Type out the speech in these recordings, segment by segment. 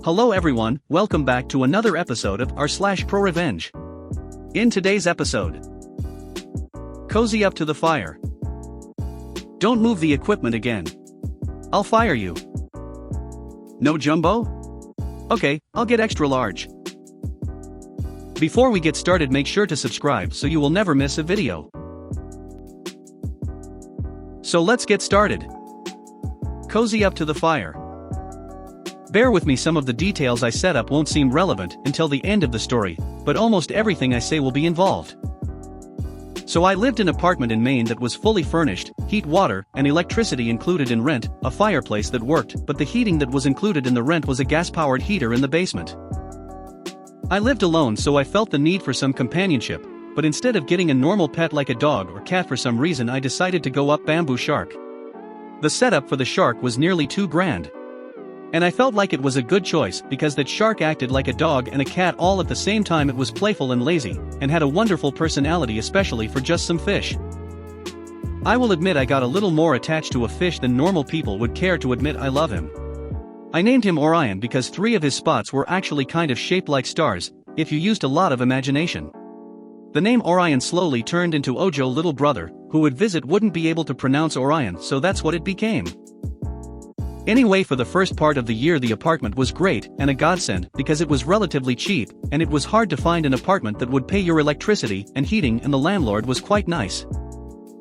Hello everyone, welcome back to another episode of r/ProRevenge. In today's episode, cozy up to the fire. Don't move the equipment again. I'll fire you. No jumbo? Okay, I'll get extra large. Before we get started, make sure to subscribe so you will never miss a video. So let's get started. Cozy up to the fire. Bear with me, some of the details I set up won't seem relevant until the end of the story, but almost everything I say will be involved. So I lived in an apartment in Maine that was fully furnished, heat, water, and electricity included in rent, a fireplace that worked, but the heating that was included in the rent was a gas-powered heater in the basement. I lived alone, so I felt the need for some companionship, but instead of getting a normal pet like a dog or cat, for some reason I decided to go up bamboo shark. The setup for the shark was nearly $2,000. And I felt like it was a good choice because that shark acted like a dog and a cat all at the same time. It was playful and lazy, and had a wonderful personality, especially for just some fish. I will admit I got a little more attached to a fish than normal people would care to admit. I love him. I named him Orion because 3 of his spots were actually kind of shaped like stars, if you used a lot of imagination. The name Orion slowly turned into Ojo, little brother, who would visit wouldn't be able to pronounce Orion, so that's what it became. Anyway, for the first part of the year the apartment was great and a godsend because it was relatively cheap, and it was hard to find an apartment that would pay your electricity and heating, and the landlord was quite nice.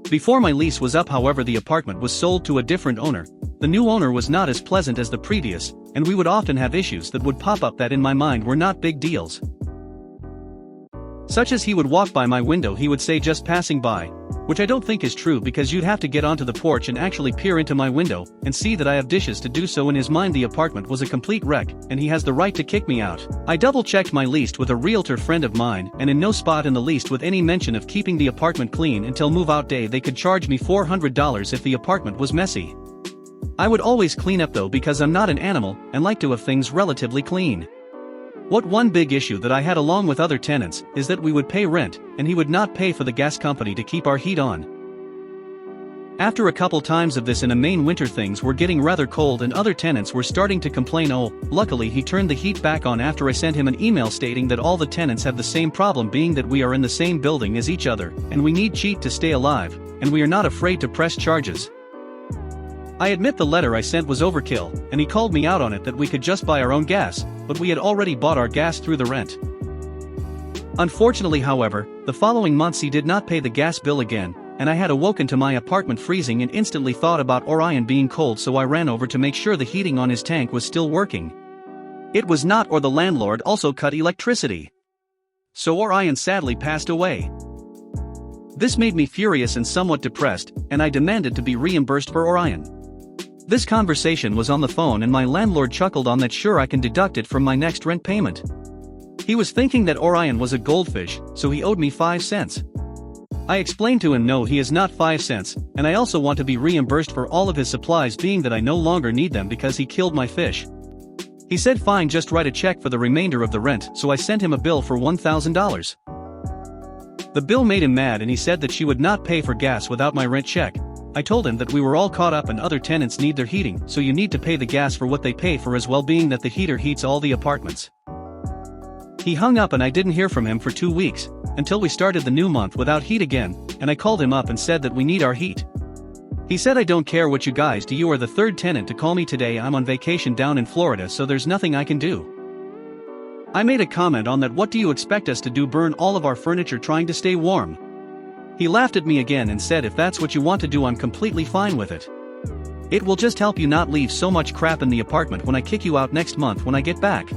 Before my lease was up, however, the apartment was sold to a different owner. The new owner was not as pleasant as the previous, and we would often have issues that would pop up that in my mind were not big deals. Such as he would walk by my window, he would say just passing by, which I don't think is true because you'd have to get onto the porch and actually peer into my window and see that I have dishes to do so. In his mind the apartment was a complete wreck and he has the right to kick me out. I double-checked my lease with a realtor friend of mine, and in no spot in the lease with any mention of keeping the apartment clean until move-out day. They could charge me $400 if the apartment was messy. I would always clean up though because I'm not an animal and like to have things relatively clean. One big issue that I had along with other tenants is that we would pay rent, and he would not pay for the gas company to keep our heat on. After a couple times of this in a Maine winter, things were getting rather cold and other tenants were starting to complain. Luckily he turned the heat back on after I sent him an email stating that all the tenants have the same problem, being that we are in the same building as each other, and we need cheap to stay alive, and we are not afraid to press charges. I admit the letter I sent was overkill, and he called me out on it that we could just buy our own gas, but we had already bought our gas through the rent. Unfortunately, however, the following months he did not pay the gas bill again, and I had awoken to my apartment freezing and instantly thought about Orion being cold, so I ran over to make sure the heating on his tank was still working. It was not, or the landlord also cut electricity. So Orion sadly passed away. This made me furious and somewhat depressed, and I demanded to be reimbursed for Orion. This conversation was on the phone and my landlord chuckled on that. Sure, I can deduct it from my next rent payment. He was thinking that Orion was a goldfish, so he owed me 5 cents. I explained to him no, he is not 5 cents, and I also want to be reimbursed for all of his supplies, being that I no longer need them because he killed my fish. He said fine, just write a check for the remainder of the rent, so I sent him a bill for $1,000. The bill made him mad and he said that she would not pay for gas without my rent check. I told him that we were all caught up and other tenants need their heating, so you need to pay the gas for what they pay for as well, being that the heater heats all the apartments. He hung up and I didn't hear from him for 2 weeks, until we started the new month without heat again, and I called him up and said that we need our heat. He said, I don't care what you guys do, you are the 3rd tenant to call me today. I'm on vacation down in Florida, so there's nothing I can do. I made a comment on that. What do you expect us to do, burn all of our furniture trying to stay warm? He laughed at me again and said if that's what you want to do, I'm completely fine with it. It will just help you not leave so much crap in the apartment when I kick you out next month when I get back.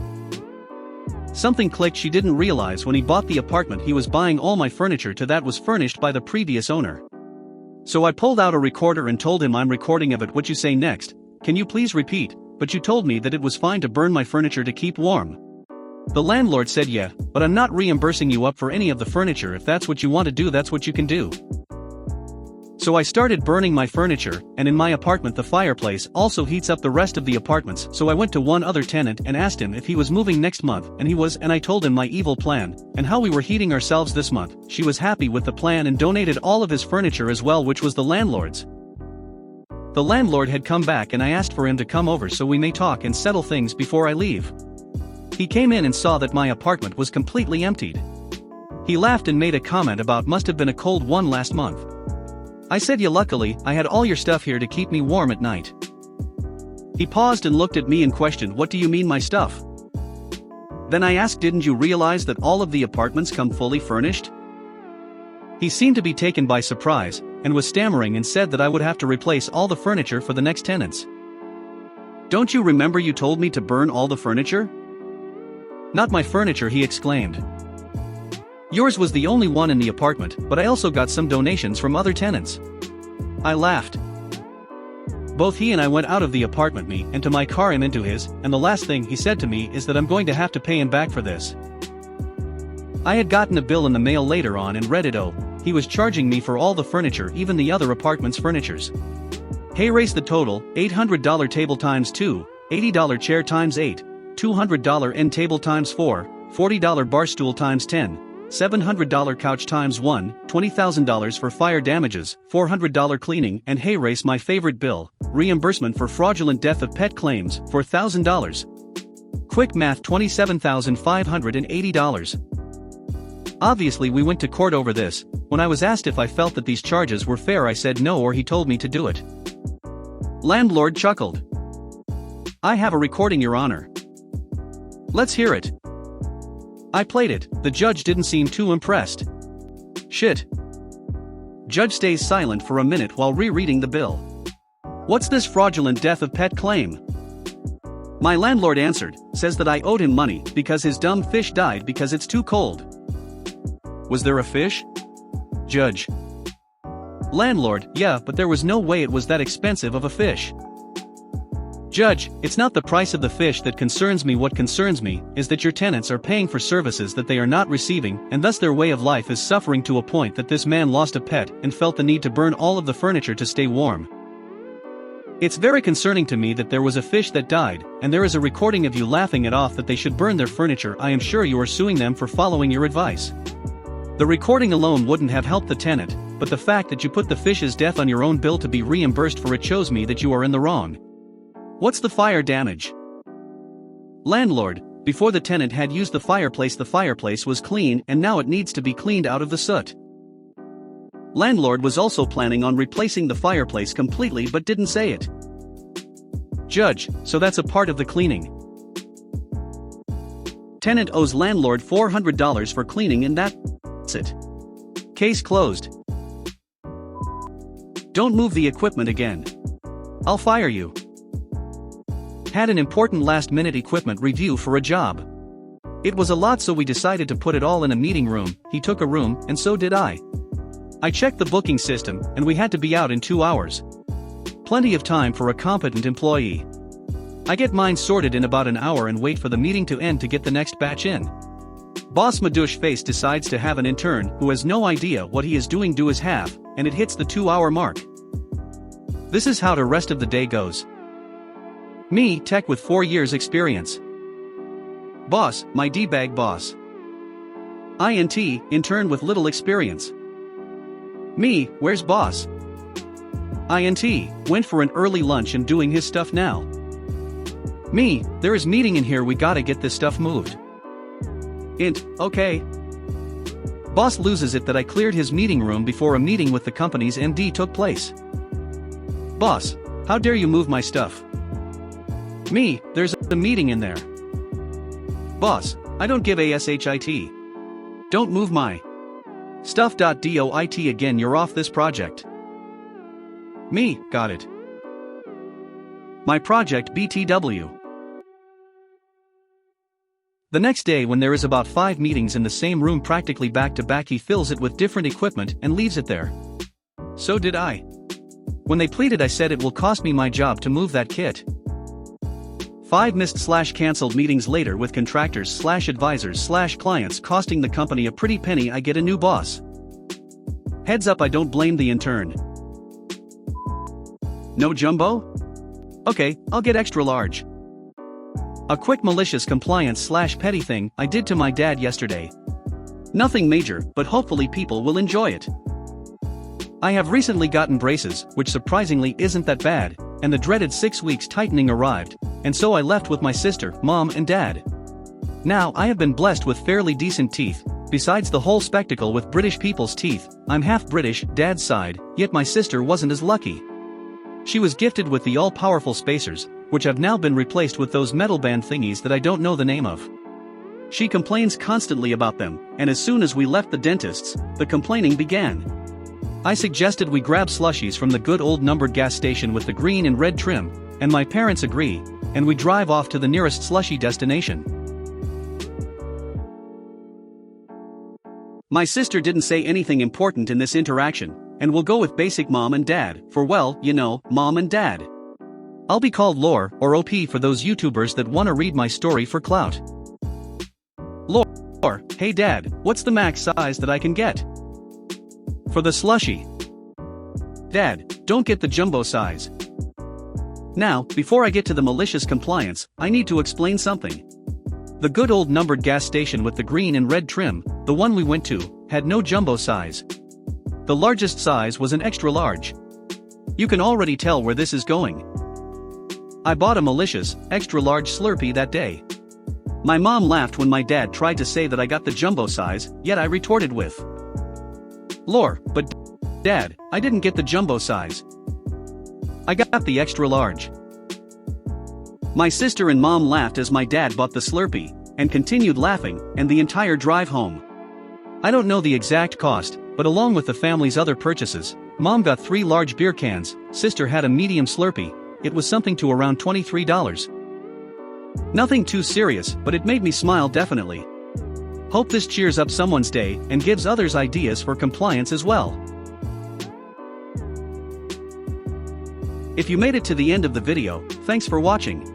Something clicked. She didn't realize when he bought the apartment he was buying all my furniture to that was furnished by the previous owner. So I pulled out a recorder and told him, I'm recording of it, what you say next, can you please repeat, but you told me that it was fine to burn my furniture to keep warm. The landlord said yeah, but I'm not reimbursing you up for any of the furniture. If that's what you want to do, that's what you can do. So I started burning my furniture, and in my apartment the fireplace also heats up the rest of the apartments, so I went to one other tenant and asked him if he was moving next month, and he was, and I told him my evil plan, and how we were heating ourselves this month. She was happy with the plan and donated all of his furniture as well, which was the landlord's. The landlord had come back and I asked for him to come over so we may talk and settle things before I leave. He came in and saw that my apartment was completely emptied. He laughed and made a comment about must have been a cold one last month. I said, yeah, luckily, I had all your stuff here to keep me warm at night. He paused and looked at me and questioned, what do you mean my stuff? Then I asked, didn't you realize that all of the apartments come fully furnished? He seemed to be taken by surprise, and was stammering and said that I would have to replace all the furniture for the next tenants. Don't you remember you told me to burn all the furniture? Not my furniture, he exclaimed. Yours was the only one in the apartment, but I also got some donations from other tenants. I laughed. Both he and I went out of the apartment, me and to my car, him into his, and the last thing he said to me is that I'm going to have to pay him back for this. I had gotten a bill in the mail later on and read it. Oh, he was charging me for all the furniture, even the other apartment's furnitures. Hey, raise the total, $800 table times 2, $80 chair times 8, $200 end table times 4, $40 bar stool times 10, $700 couch times 1, $20,000 for fire damages, $400 cleaning, and hey, race my favorite bill, reimbursement for fraudulent death of pet claims, for $1,000. Quick math, $27,580. Obviously we went to court over this. When I was asked if I felt that these charges were fair, I said no, or he told me to do it. Landlord chuckled. I have a recording, Your Honor. Let's hear it. I played it. The judge didn't seem too impressed. Shit. Judge stays silent for a minute while rereading the bill. What's this fraudulent death of pet claim? My landlord answered, says that I owed him money because his dumb fish died because it's too cold. Was there a fish? Judge. Landlord, yeah, but there was no way it was that expensive of a fish. Judge, it's not the price of the fish that concerns me. What concerns me is that your tenants are paying for services that they are not receiving, and thus their way of life is suffering to a point that this man lost a pet and felt the need to burn all of the furniture to stay warm. It's very concerning to me that there was a fish that died, and there is a recording of you laughing it off that they should burn their furniture. I am sure you are suing them for following your advice. The recording alone wouldn't have helped the tenant, but the fact that you put the fish's death on your own bill to be reimbursed for it shows me that you are in the wrong. What's the fire damage? Landlord, before the tenant had used the fireplace was clean and now it needs to be cleaned out of the soot. Landlord was also planning on replacing the fireplace completely but didn't say it. Judge, so that's a part of the cleaning. Tenant owes landlord $400 for cleaning and that's it. Case closed. Don't move the equipment again. I'll fire you. Had an important last-minute equipment review for a job. It was a lot, so we decided to put it all in a meeting room. He took a room, and so did I. I checked the booking system, and we had to be out in 2 hours. Plenty of time for a competent employee. I get mine sorted in about an hour and wait for the meeting to end to get the next batch in. Boss Madouche Face decides to have an intern who has no idea what he is doing do his half, and it hits the 2-hour mark. This is how the rest of the day goes. Me, tech with 4 years experience. Boss, my D-bag boss. INT, intern with little experience. Me, where's boss? INT, went for an early lunch and doing his stuff now. Me, there is meeting in here, we gotta get this stuff moved. Int, okay. Boss loses it that I cleared his meeting room before a meeting with the company's MD took place. Boss, how dare you move my stuff? Me, there's a meeting in there. Boss, I don't give a shit. Don't move my stuff.doit again, you're off this project. Me, got it. My project BTW. The next day, when there is about 5 meetings in the same room practically back to back, he fills it with different equipment and leaves it there. So did I. When they pleaded, I said it will cost me my job to move that kit. 5 missed/cancelled meetings later with contractors/advisors/clients costing the company a pretty penny. I get a new boss. Heads up, I don't blame the intern. No jumbo? Okay, I'll get extra large. A quick malicious compliance/petty thing I did to my dad yesterday. Nothing major, but hopefully people will enjoy it. I have recently gotten braces, which surprisingly isn't that bad, and the dreaded 6 weeks tightening arrived, and so I left with my sister, mom and dad. Now I have been blessed with fairly decent teeth. Besides the whole spectacle with British people's teeth, I'm half British, dad's side, yet my sister wasn't as lucky. She was gifted with the all-powerful spacers, which have now been replaced with those metal band thingies that I don't know the name of. She complains constantly about them, and as soon as we left the dentist's, the complaining began. I suggested we grab slushies from the good old numbered gas station with the green and red trim, and my parents agree, and we drive off to the nearest slushy destination. My sister didn't say anything important in this interaction, and we'll go with basic mom and dad, for well, you know, mom and dad. I'll be called Lore, or OP for those YouTubers that wanna read my story for clout. Lore, hey dad, what's the max size that I can get? For the slushie. Dad, don't get the jumbo size. Now, before I get to the malicious compliance, I need to explain something. The good old numbered gas station with the green and red trim, the one we went to, had no jumbo size. The largest size was an extra large. You can already tell where this is going. I bought a malicious, extra large Slurpee that day. My mom laughed when my dad tried to say that I got the jumbo size, yet I retorted with, Lore, but Dad, I didn't get the jumbo size. I got the extra large. My sister and mom laughed as my dad bought the Slurpee, and continued laughing, and the entire drive home. I don't know the exact cost, but along with the family's other purchases, mom got 3 large beer cans, sister had a medium Slurpee, it was something to around $23. Nothing too serious, but it made me smile definitely. Hope this cheers up someone's day and gives others ideas for compliance as well. If you made it to the end of the video, thanks for watching.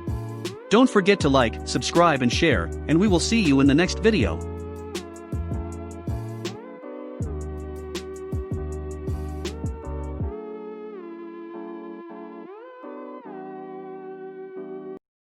Don't forget to like, subscribe and share, and we will see you in the next video.